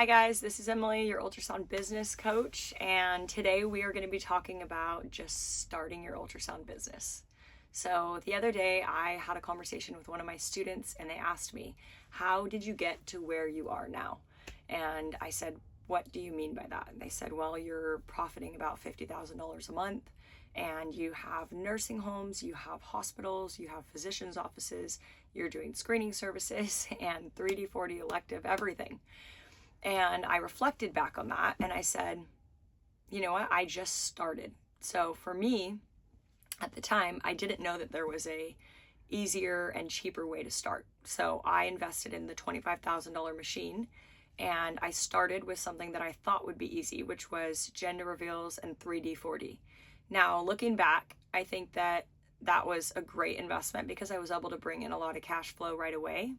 Hi guys, this is Emily, your ultrasound business coach, and today we are going to be talking about just starting your ultrasound business. So the other day I had a conversation with one of my students and they asked me, how did you get to where you are now? And I said, what do you mean by that? And they said, well, you're profiting about $50,000 a month and you have nursing homes, you have hospitals, you have physicians' offices, you're doing screening services and 3D, 4D elective, everything. And I reflected back on that and I said, you know what, I just started. So for me, at the time, I didn't know that there was a easier and cheaper way to start. So I invested in the $25,000 machine and I started with something that I thought would be easy, which was gender reveals and 3D, 4D. Now, looking back, I think that that was a great investment because I was able to bring in a lot of cash flow right away.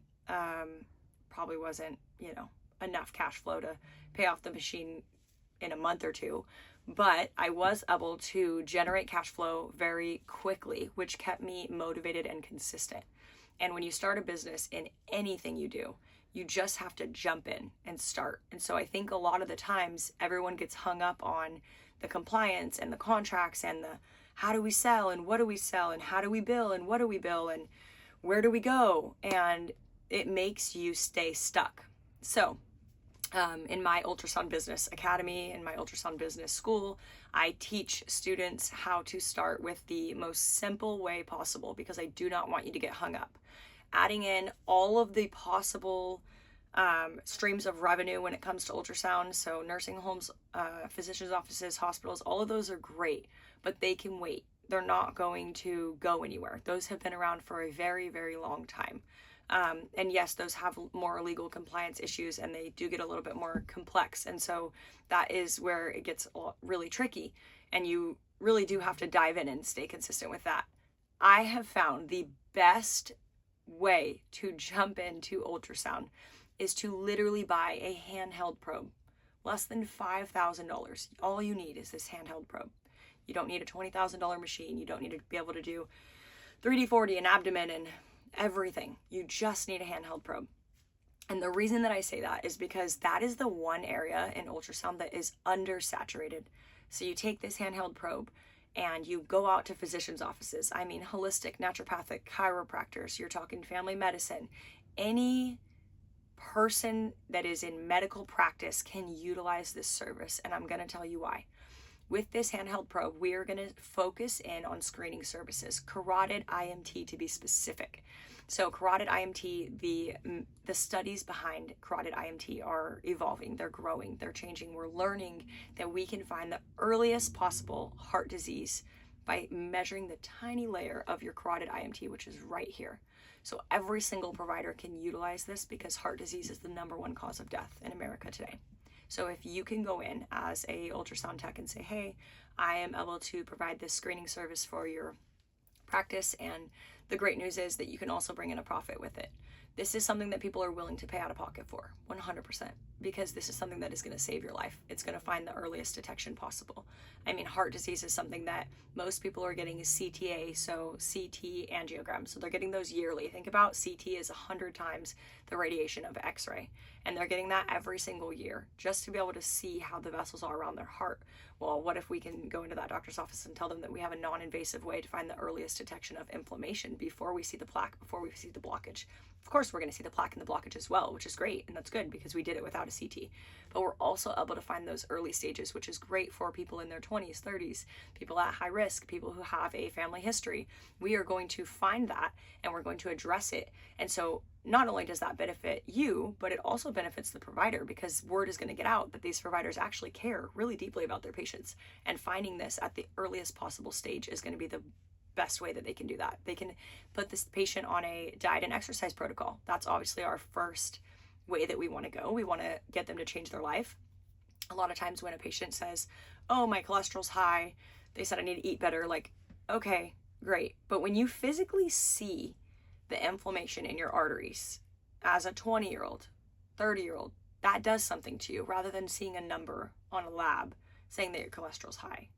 Probably wasn't, enough cash flow to pay off the machine in a month or two, but I was able to generate cash flow very quickly, which kept me motivated and consistent. And when you start a business in anything you do, you just have to jump in and start. And so I think a lot of the times everyone gets hung up on the compliance and the contracts and the how do we sell and what do we sell and how do we bill and what do we bill and where do we go? And it makes you stay stuck. So in my ultrasound business academy, in my ultrasound business school, I teach students how to start with the most simple way possible because I do not want you to get hung up. Adding in all of the possible streams of revenue when it comes to ultrasound, so nursing homes, physicians' offices, hospitals, all of those are great, but they can wait. They're not going to go anywhere. Those have been around for a very, very long time. And yes, those have more legal compliance issues and they do get a little bit more complex. And so that is where it gets really tricky. And you really do have to dive in and stay consistent with that. I have found the best way to jump into ultrasound is to literally buy a handheld probe. Less than $5,000. All you need is this handheld probe. You don't need a $20,000 machine. You don't need to be able to do 3D, 4D and abdomen and everything. You just need a handheld probe. And the reason that I say that is because that is the one area in ultrasound that is undersaturated. So you take this handheld probe and you go out to physicians' offices. I mean, holistic, naturopathic, chiropractors, you're talking family medicine. Any person that is in medical practice can utilize this service, and I'm going to tell you why. With this handheld probe, we are going to focus in on screening services, carotid IMT to be specific. So carotid IMT, the studies behind carotid IMT are evolving, they're growing, they're changing. We're learning that we can find the earliest possible heart disease by measuring the tiny layer of your carotid IMT, which is right here. So every single provider can utilize this because heart disease is the #1 cause of death in America today. So if you can go in as a ultrasound tech and say, hey, I am able to provide this screening service for your practice, and the great news is that you can also bring in a profit with it. This is something that people are willing to pay out of pocket for, 100%, because this is something that is going to save your life. It's going to find the earliest detection possible. I mean, heart disease is something that most people are getting is CTA, so CT angiogram. So they're getting those yearly. Think about CT is 100 times the radiation of X-ray, and they're getting that every single year just to be able to see how the vessels are around their heart. Well, what if we can go into that doctor's office and tell them that we have a non-invasive way to find the earliest detection of inflammation before we see the plaque, before we see the blockage? Of course, we're going to see the plaque and the blockage as well, which is great, and that's good because we did it without a CT. But we're also able to find those early stages, which is great for people in their 20s, 30s, people at high risk, people who have a family history. We are going to find that and we're going to address it. And so not only does that benefit you, but it also benefits the provider because word is going to get out that these providers actually care really deeply about their patients. And finding this at the earliest possible stage is going to be the best way that they can do that. They can put this patient on a diet and exercise protocol. That's obviously our first way that we want to go. We want to get them to change their life. A lot of times when a patient says, oh, my cholesterol's high, they said I need to eat better, like, okay, great. But when you physically see the inflammation in your arteries as a 20-year-old, 30-year-old, that does something to you rather than seeing a number on a lab saying that your cholesterol's high.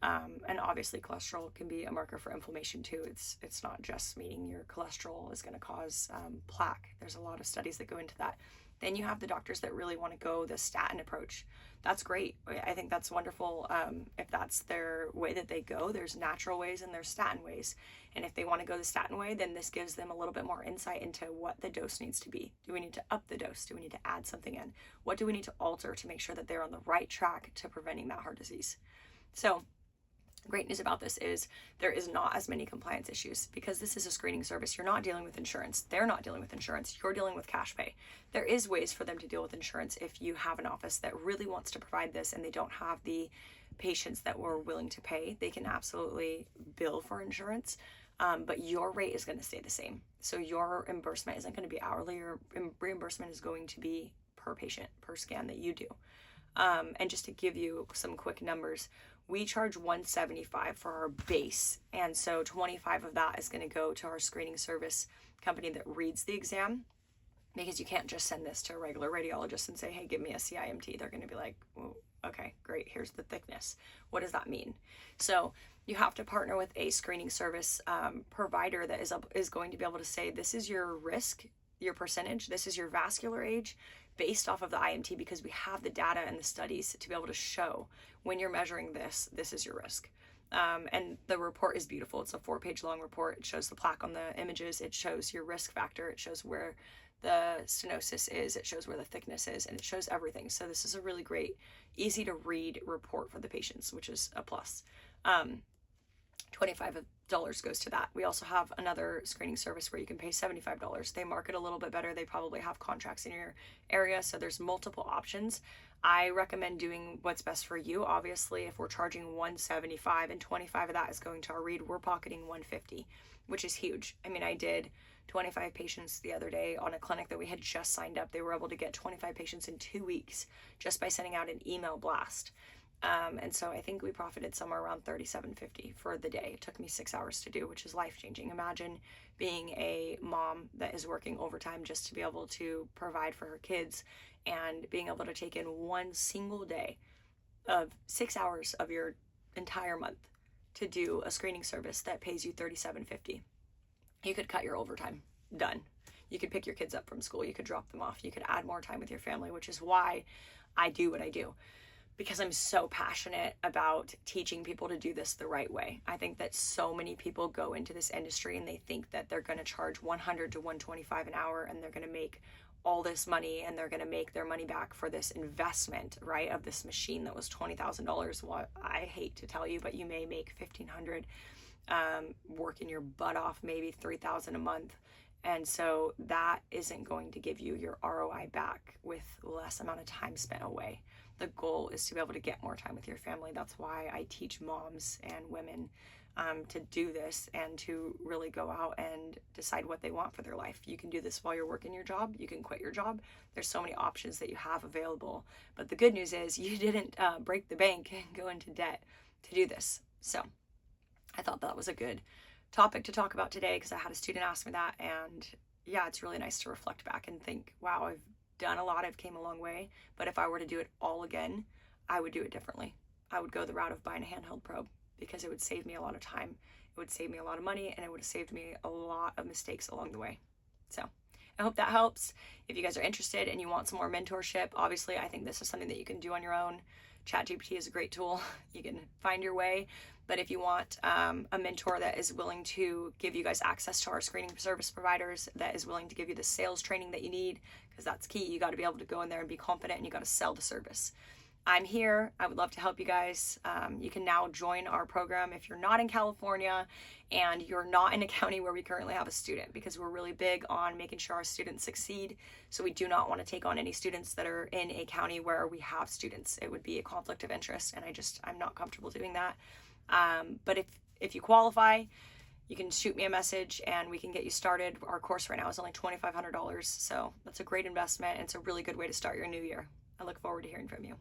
And obviously cholesterol can be a marker for inflammation too. It's not just meaning your cholesterol is going to cause plaque. There's a lot of studies that go into that. Then you have the doctors that really want to go the statin approach. That's great. I think that's wonderful. If that's their way that they go, there's natural ways and there's statin ways. And if they want to go the statin way, then this gives them a little bit more insight into what the dose needs to be. Do we need to up the dose? Do we need to add something in? What do we need to alter to make sure that they're on the right track to preventing that heart disease? So great news about this is there is not as many compliance issues because this is a screening service. You're not dealing with insurance. They're not dealing with insurance. You're dealing with cash pay. There is ways for them to deal with insurance if you have an office that really wants to provide this and they don't have the patients that were willing to pay. They can absolutely bill for insurance, but your rate is going to stay the same. So your reimbursement isn't going to be hourly. Your reimbursement is going to be per patient, per scan that you do. And just to give you some quick numbers, we charge $175 for our base. And so 25 of that is going to go to our screening service company that reads the exam, because you can't just send this to a regular radiologist and say, hey, give me a CIMT. They're going to be like, well, okay, great. Here's the thickness. What does that mean? So you have to partner with a screening service provider that is going to be able to say, this is your risk, your percentage, this is your vascular age, based off of the IMT, because we have the data and the studies to be able to show when you're measuring this, this is your risk. And the report is beautiful. It's a 4-page long report. It shows the plaque on the images. It shows your risk factor. It shows where the stenosis is. It shows where the thickness is, and it shows everything. So this is a really great, easy to read report for the patients, which is a plus. $25 goes to that. We also have another screening service where you can pay $75. They market a little bit better. They probably have contracts in your area, so there's multiple options. I recommend doing what's best for you. Obviously, if we're charging $175 and 25 of that is going to our read, we're pocketing $150, which is huge. I mean, I did 25 patients the other day on a clinic that we had just signed up. They were able to get 25 patients in 2 weeks just by sending out an email blast. And so I think we profited somewhere around $37.50 for the day. It took me 6 hours to do, which is life-changing. Imagine being a mom that is working overtime just to be able to provide for her kids and being able to take in one single day of 6 hours of your entire month to do a screening service that pays you $37.50. You could cut your overtime. Done. You could pick your kids up from school. You could drop them off. You could add more time with your family, which is why I do what I do, because I'm so passionate about teaching people to do this the right way. I think that so many people go into this industry and they think that they're going to charge $100 to $125 an hour and they're going to make all this money and they're going to make their money back for this investment, right, of this machine that was $20,000. Well, I hate to tell you, but you may make $1,500, working your butt off, maybe $3,000 a month. And so that isn't going to give you your ROI back with less amount of time spent away. The goal is to be able to get more time with your family. That's why I teach moms and women to do this and to really go out and decide what they want for their life. You can do this while you're working your job. You can quit your job. There's so many options that you have available. But the good news is you didn't break the bank and go into debt to do this. So I thought that was a good topic to talk about today because I had a student ask me that. And yeah, it's really nice to reflect back and think, wow, I've done a lot. I've came a long way. But if I were to do it all again, I would do it differently. I would go the route of buying a handheld probe because it would save me a lot of time. It would save me a lot of money, and it would have saved me a lot of mistakes along the way. So I hope that helps. If you guys are interested and you want some more mentorship, obviously I think this is something that you can do on your own. ChatGPT is a great tool. You can find your way. But if you want a mentor that is willing to give you guys access to our screening service providers, that is willing to give you the sales training that you need, because that's key. You got to be able to go in there and be confident, and you got to sell the service. I'm here. I would love to help you guys. You can now join our program if you're not in California and you're not in a county where we currently have a student, because we're really big on making sure our students succeed. So we do not want to take on any students that are in a county where we have students. It would be a conflict of interest, and I'm not comfortable doing that. But if you qualify, you can shoot me a message and we can get you started. Our course right now is only $2,500. So that's a great investment. And it's a really good way to start your new year. I look forward to hearing from you.